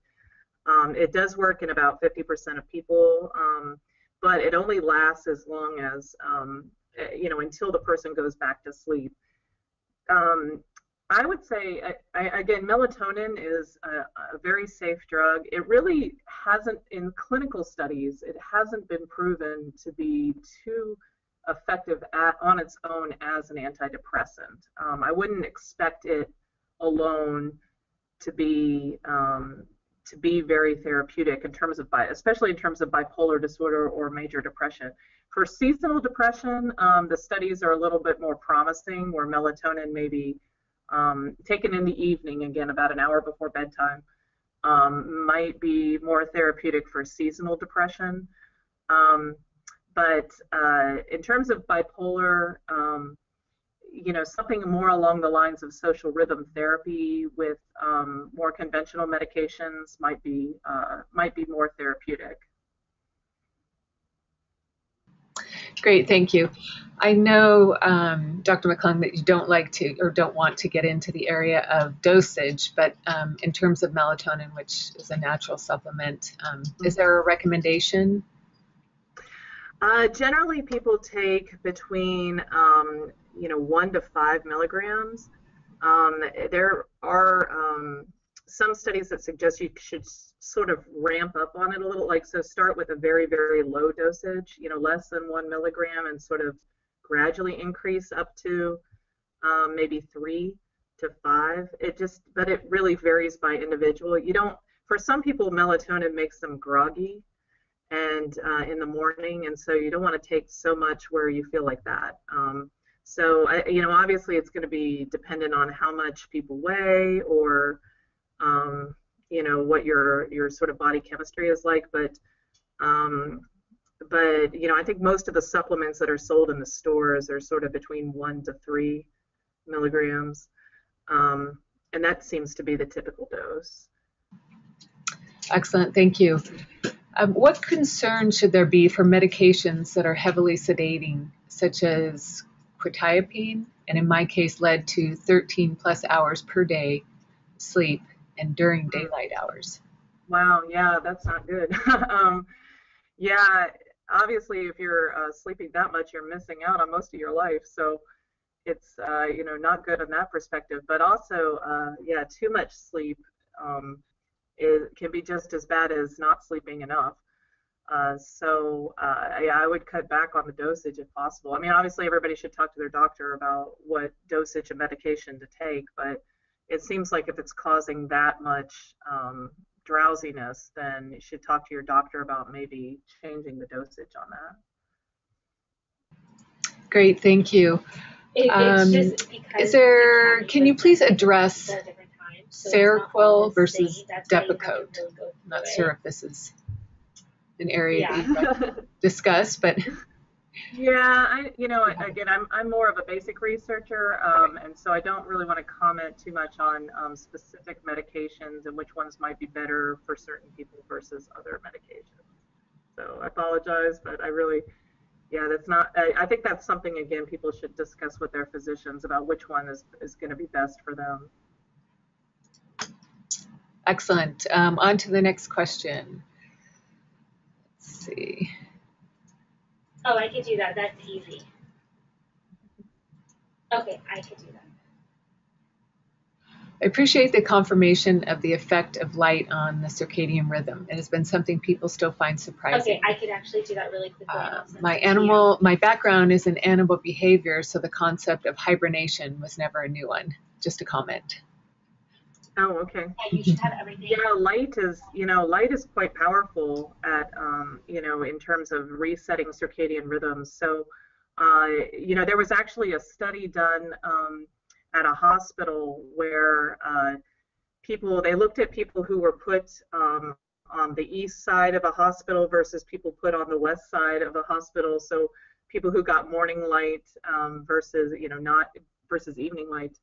It does work in about 50% of people, but it only lasts as long as, until the person goes back to sleep. I would say, again, melatonin is a very safe drug. It really hasn't, in clinical studies, it hasn't been proven to be too effective on its own as an antidepressant. I wouldn't expect it alone to be very therapeutic in terms of, especially in terms of bipolar disorder or major depression. For seasonal depression, the studies are a little bit more promising, where melatonin may be taken in the evening, again about an hour before bedtime, might be more therapeutic for seasonal depression. But in terms of bipolar, something more along the lines of social rhythm therapy with more conventional medications might be more therapeutic. Great, thank you. I know, Dr. McClung, that you don't like to or don't want to get into the area of dosage, but in terms of melatonin, which is a natural supplement, is there a recommendation? Generally, people take between 1 to 5 milligrams. There are some studies that suggest you should sort of ramp up on it a little, so start with a very, very low dosage, less than 1 milligram, and sort of gradually increase up to maybe 3 to 5. But it really varies by individual. For some people, melatonin makes them groggy and in the morning, and so you don't want to take so much where you feel like that. So obviously it's going to be dependent on how much people weigh, or what your sort of body chemistry is like, but I think most of the supplements that are sold in the stores are sort of between 1 to 3 milligrams, and that seems to be the typical dose. Excellent, thank you. What concerns should there be for medications that are heavily sedating, such as quetiapine, and in my case led to 13 plus hours per day sleep and during daylight hours? Wow, yeah, that's not good. Yeah, obviously if you're sleeping that much, you're missing out on most of your life, so it's not good in that perspective. But also, yeah, too much sleep can be just as bad as not sleeping enough. Yeah, I would cut back on the dosage if possible. I mean, obviously everybody should talk to their doctor about what dosage of medication to take, but it seems like if it's causing that much drowsiness, then you should talk to your doctor about maybe changing the dosage on that. Great, thank you. Can you please address Seroquel versus Depakote? I'm not sure if this is an area that you'd like to discuss, but yeah, again, I'm more of a basic researcher, and so I don't really want to comment too much on specific medications and which ones might be better for certain people versus other medications. So I apologize, but I really, yeah, that's not. I think that's something, again, people should discuss with their physicians about which one is going to be best for them. Excellent. On to the next question. Let's see. Oh, I could do that. That's easy. Okay, I could do that. I appreciate the confirmation of the effect of light on the circadian rhythm. It has been something people still find surprising. Okay, I could actually do that really quickly. My background is in animal behavior, so the concept of hibernation was never a new one. Just a comment. Oh, okay. Yeah, you should have everything. Yeah, light is quite powerful at, in terms of resetting circadian rhythms. So, there was actually a study done at a hospital where they looked at people who were put on the east side of a hospital versus people put on the west side of a hospital. So people who got morning light versus, not versus evening light.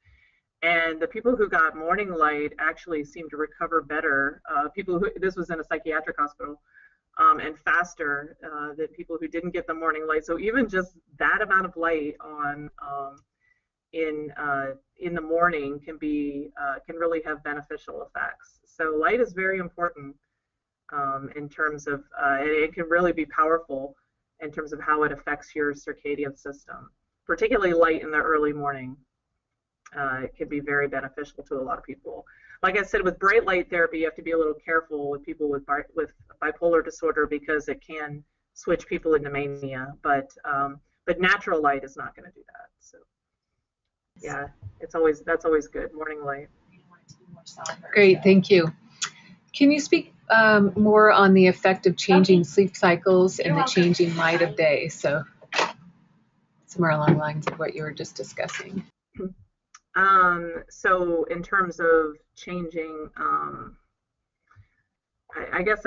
And the people who got morning light actually seemed to recover better. This was in a psychiatric hospital, and faster than people who didn't get the morning light. So even just that amount of light on in the morning can really have beneficial effects. So light is very important in terms of it can really be powerful in terms of how it affects your circadian system, particularly light in the early morning. It can be very beneficial to a lot of people. Like I said, with bright light therapy, you have to be a little careful with people with bipolar disorder because it can switch people into mania. But natural light is not going to do that. So yeah, that's always good. Morning light. Great, thank you. Can you speak more on the effect of changing sleep cycles and the changing light of day? So somewhere along the lines of what you were just discussing. So in terms of changing, I guess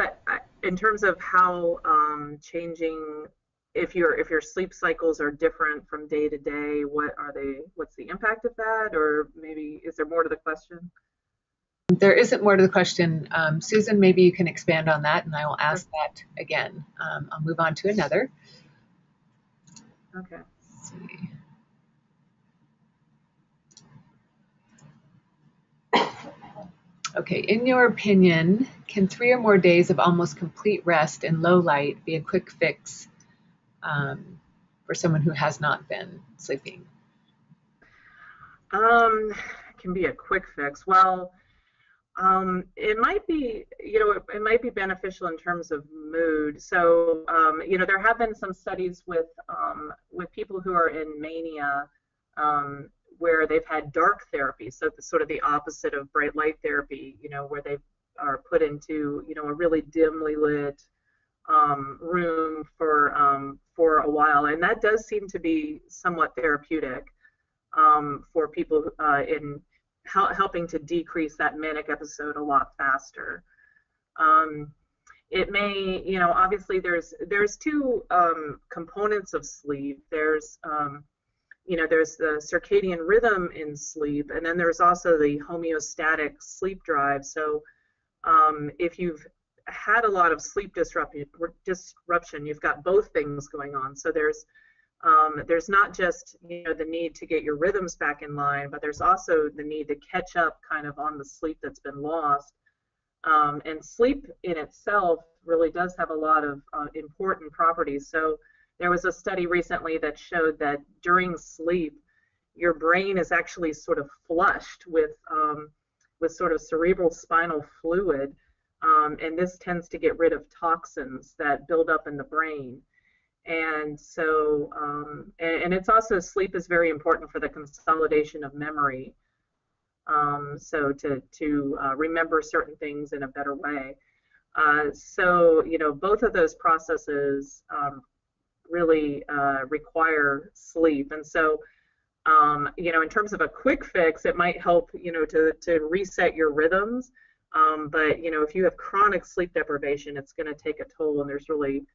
in terms of how changing, if your sleep cycles are different from day to day, what's the impact of that? Or maybe, is there more to the question? There isn't more to the question. Susan, maybe you can expand on that, and I will ask that again. I'll move on to another. Okay. Let's see. Okay, in your opinion, can 3 or more days of almost complete rest in low light be a quick fix for someone who has not been sleeping? It can be a quick fix. Well, it might be, it might be beneficial in terms of mood. So, there have been some studies with people who are in mania, where they've had dark therapy, so sort of the opposite of bright light therapy, where they are put into, a really dimly lit room for a while, and that does seem to be somewhat therapeutic for people in helping to decrease that manic episode a lot faster. It may, obviously there's two components of sleep. There's the circadian rhythm in sleep, and then there's also the homeostatic sleep drive. So if you've had a lot of sleep disruption, you've got both things going on. So there's not just the need to get your rhythms back in line, but there's also the need to catch up kind of on the sleep that's been lost. And sleep in itself really does have a lot of important properties. So there was a study recently that showed that during sleep, your brain is actually sort of flushed with sort of cerebral spinal fluid, and this tends to get rid of toxins that build up in the brain. And so, and it's also, sleep is very important for the consolidation of memory. So to remember certain things in a better way. So, both of those processes really require sleep. And so, in terms of a quick fix, it might help, to reset your rhythms. But, if you have chronic sleep deprivation, it's going to take a toll, and there's really,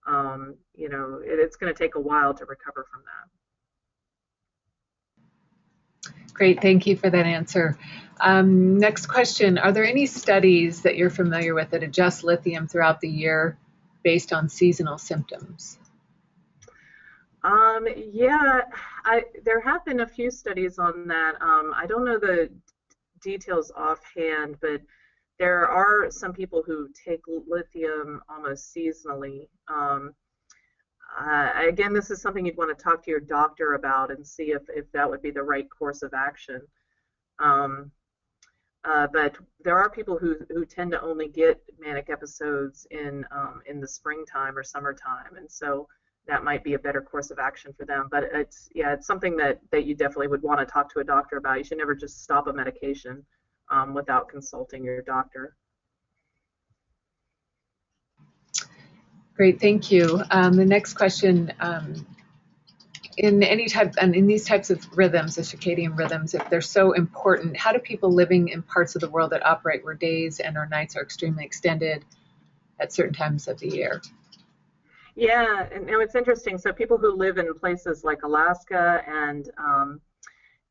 it's going to take a while to recover from that. Great, thank you for that answer. Next question, are there any studies that you're familiar with that adjust lithium throughout the year based on seasonal symptoms? Yeah, there have been a few studies on that. I don't know the details offhand, but there are some people who take lithium almost seasonally. Again, this is something you'd want to talk to your doctor about and see if that would be the right course of action. But there are people who tend to only get manic episodes in the springtime or summertime, and so that might be a better course of action for them. But it's something that you definitely would want to talk to a doctor about. You should never just stop a medication without consulting your doctor. Great, thank you. The next question, in these types of rhythms, the circadian rhythms, if they're so important, how do people living in parts of the world that operate where days and or nights are extremely extended at certain times of the year? Yeah, and it's interesting. So people who live in places like Alaska and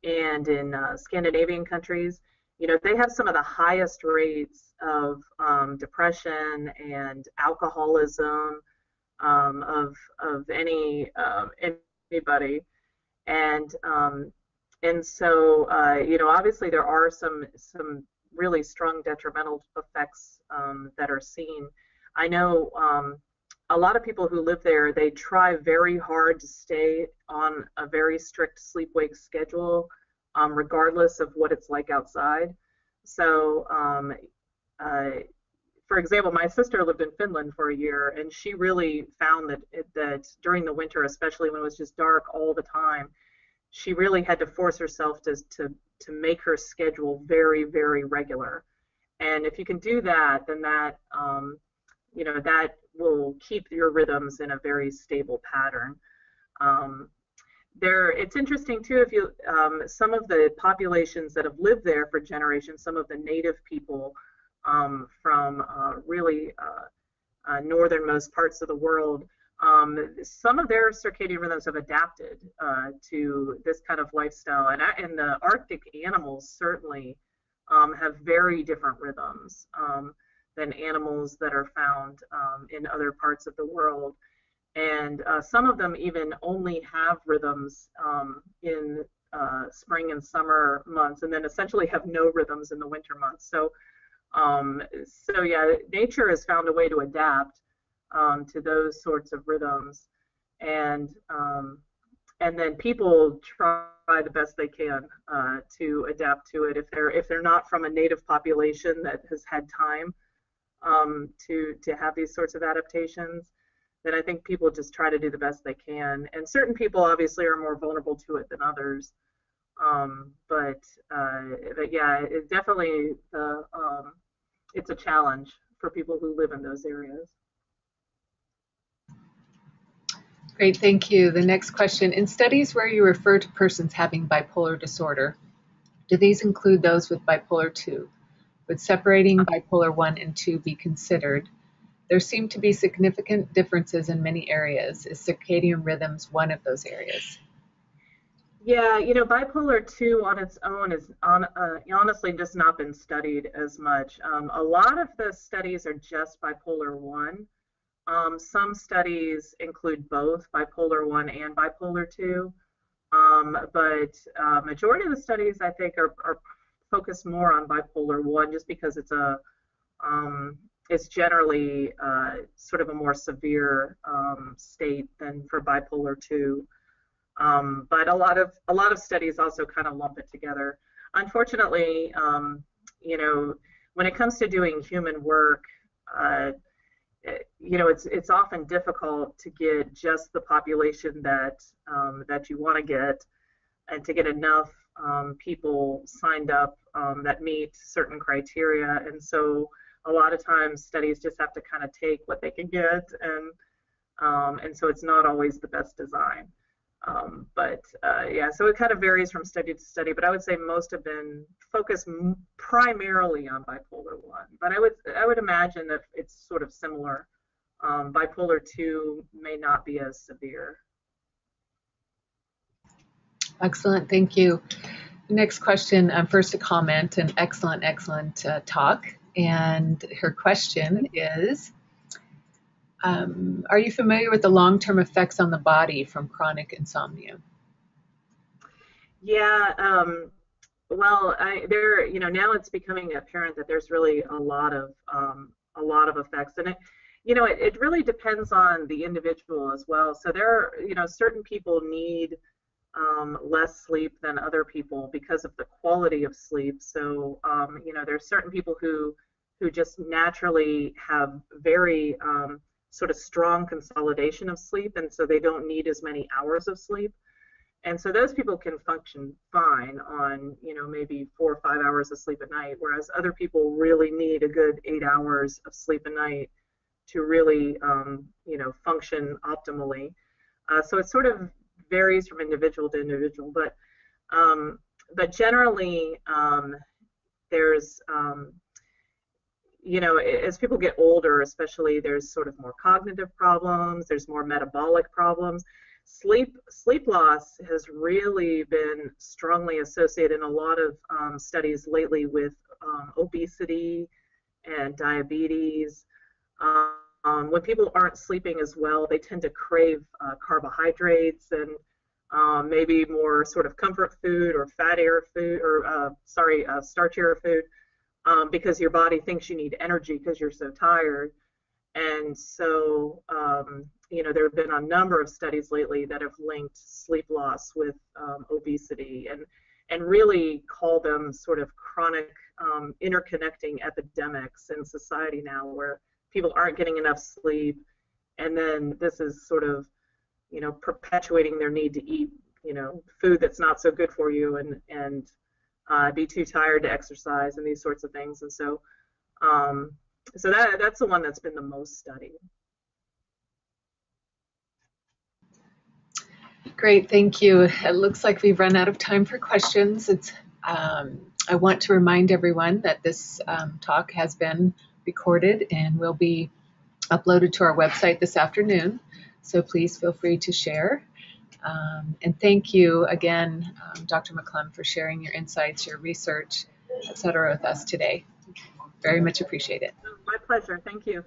in Scandinavian countries, they have some of the highest rates of depression and alcoholism of anybody, and so obviously there are some really strong detrimental effects that are seen. I know a lot of people who live there, they try very hard to stay on a very strict sleep-wake schedule, regardless of what it's like outside. So, for example, my sister lived in Finland for a year, and she really found that during the winter, especially when it was just dark all the time, she really had to force herself to make her schedule very, very regular. And if you can do that, then that that will keep your rhythms in a very stable pattern. It's interesting too, if you some of the populations that have lived there for generations, some of the native people from really northernmost parts of the world, some of their circadian rhythms have adapted to this kind of lifestyle, and the Arctic animals certainly have very different rhythms than animals that are found in other parts of the world. And some of them even only have rhythms in spring and summer months, and then essentially have no rhythms in the winter months. So yeah, nature has found a way to adapt to those sorts of rhythms, and then people try the best they can to adapt to it. If they're not from a native population that has had time to have these sorts of adaptations, then I think people just try to do the best they can. And certain people obviously are more vulnerable to it than others. But yeah, it definitely it's a challenge for people who live in those areas. Great, thank you. The next question, in studies where you refer to persons having bipolar disorder, do these include those with bipolar 2? Would separating bipolar 1 and 2 be considered? There seem to be significant differences in many areas. Is circadian rhythms one of those areas? Yeah, bipolar 2 on its own is honestly just not been studied as much. A lot of the studies are just bipolar 1. Some studies include both bipolar 1 and bipolar 2. But majority of the studies, I think, are focused more on bipolar 1, just because it's generally sort of a more severe state than for bipolar 2. But a lot of studies also kind of lump it together. Unfortunately, when it comes to doing human work, it's often difficult to get just the population that you want to get, and to get enough people signed up that meet certain criteria, and so a lot of times studies just have to kind of take what they can get, and so it's not always the best design. Yeah, so it kind of varies from study to study, but I would say most have been focused primarily on bipolar 1. But I would imagine that it's sort of similar. Bipolar 2 may not be as severe. Excellent, thank you. Next question, first a comment, an excellent talk. And her question is, are you familiar with the long-term effects on the body from chronic insomnia? Yeah, well, now it's becoming apparent that there's really a lot of effects, and it really depends on the individual as well. So there are, certain people need less sleep than other people because of the quality of sleep. So, there's certain people who just naturally have very sort of strong consolidation of sleep, and so they don't need as many hours of sleep. And so those people can function fine on, maybe 4 or 5 hours of sleep at night, whereas other people really need a good 8 hours of sleep a night to really, function optimally. So it sort of varies from individual to individual, but generally there's, as people get older, especially, there's sort of more cognitive problems, there's more metabolic problems. Sleep loss has really been strongly associated in a lot of studies lately with obesity and diabetes. When people aren't sleeping as well, they tend to crave carbohydrates and maybe more sort of comfort food or fattier food, or starchier food, because your body thinks you need energy because you're so tired. And so, there have been a number of studies lately that have linked sleep loss with obesity, and really call them sort of chronic interconnecting epidemics in society now, where people aren't getting enough sleep, and then this is sort of, perpetuating their need to eat, food that's not so good for you, and be too tired to exercise, and these sorts of things. And so, that's the one that's been the most studied. Great, thank you. It looks like we've run out of time for questions. I want to remind everyone that this talk has been recorded and will be uploaded to our website this afternoon, so please feel free to share. And thank you again, Dr. McClung, for sharing your insights, your research, et cetera, with us today. Very much appreciate it. My pleasure. Thank you.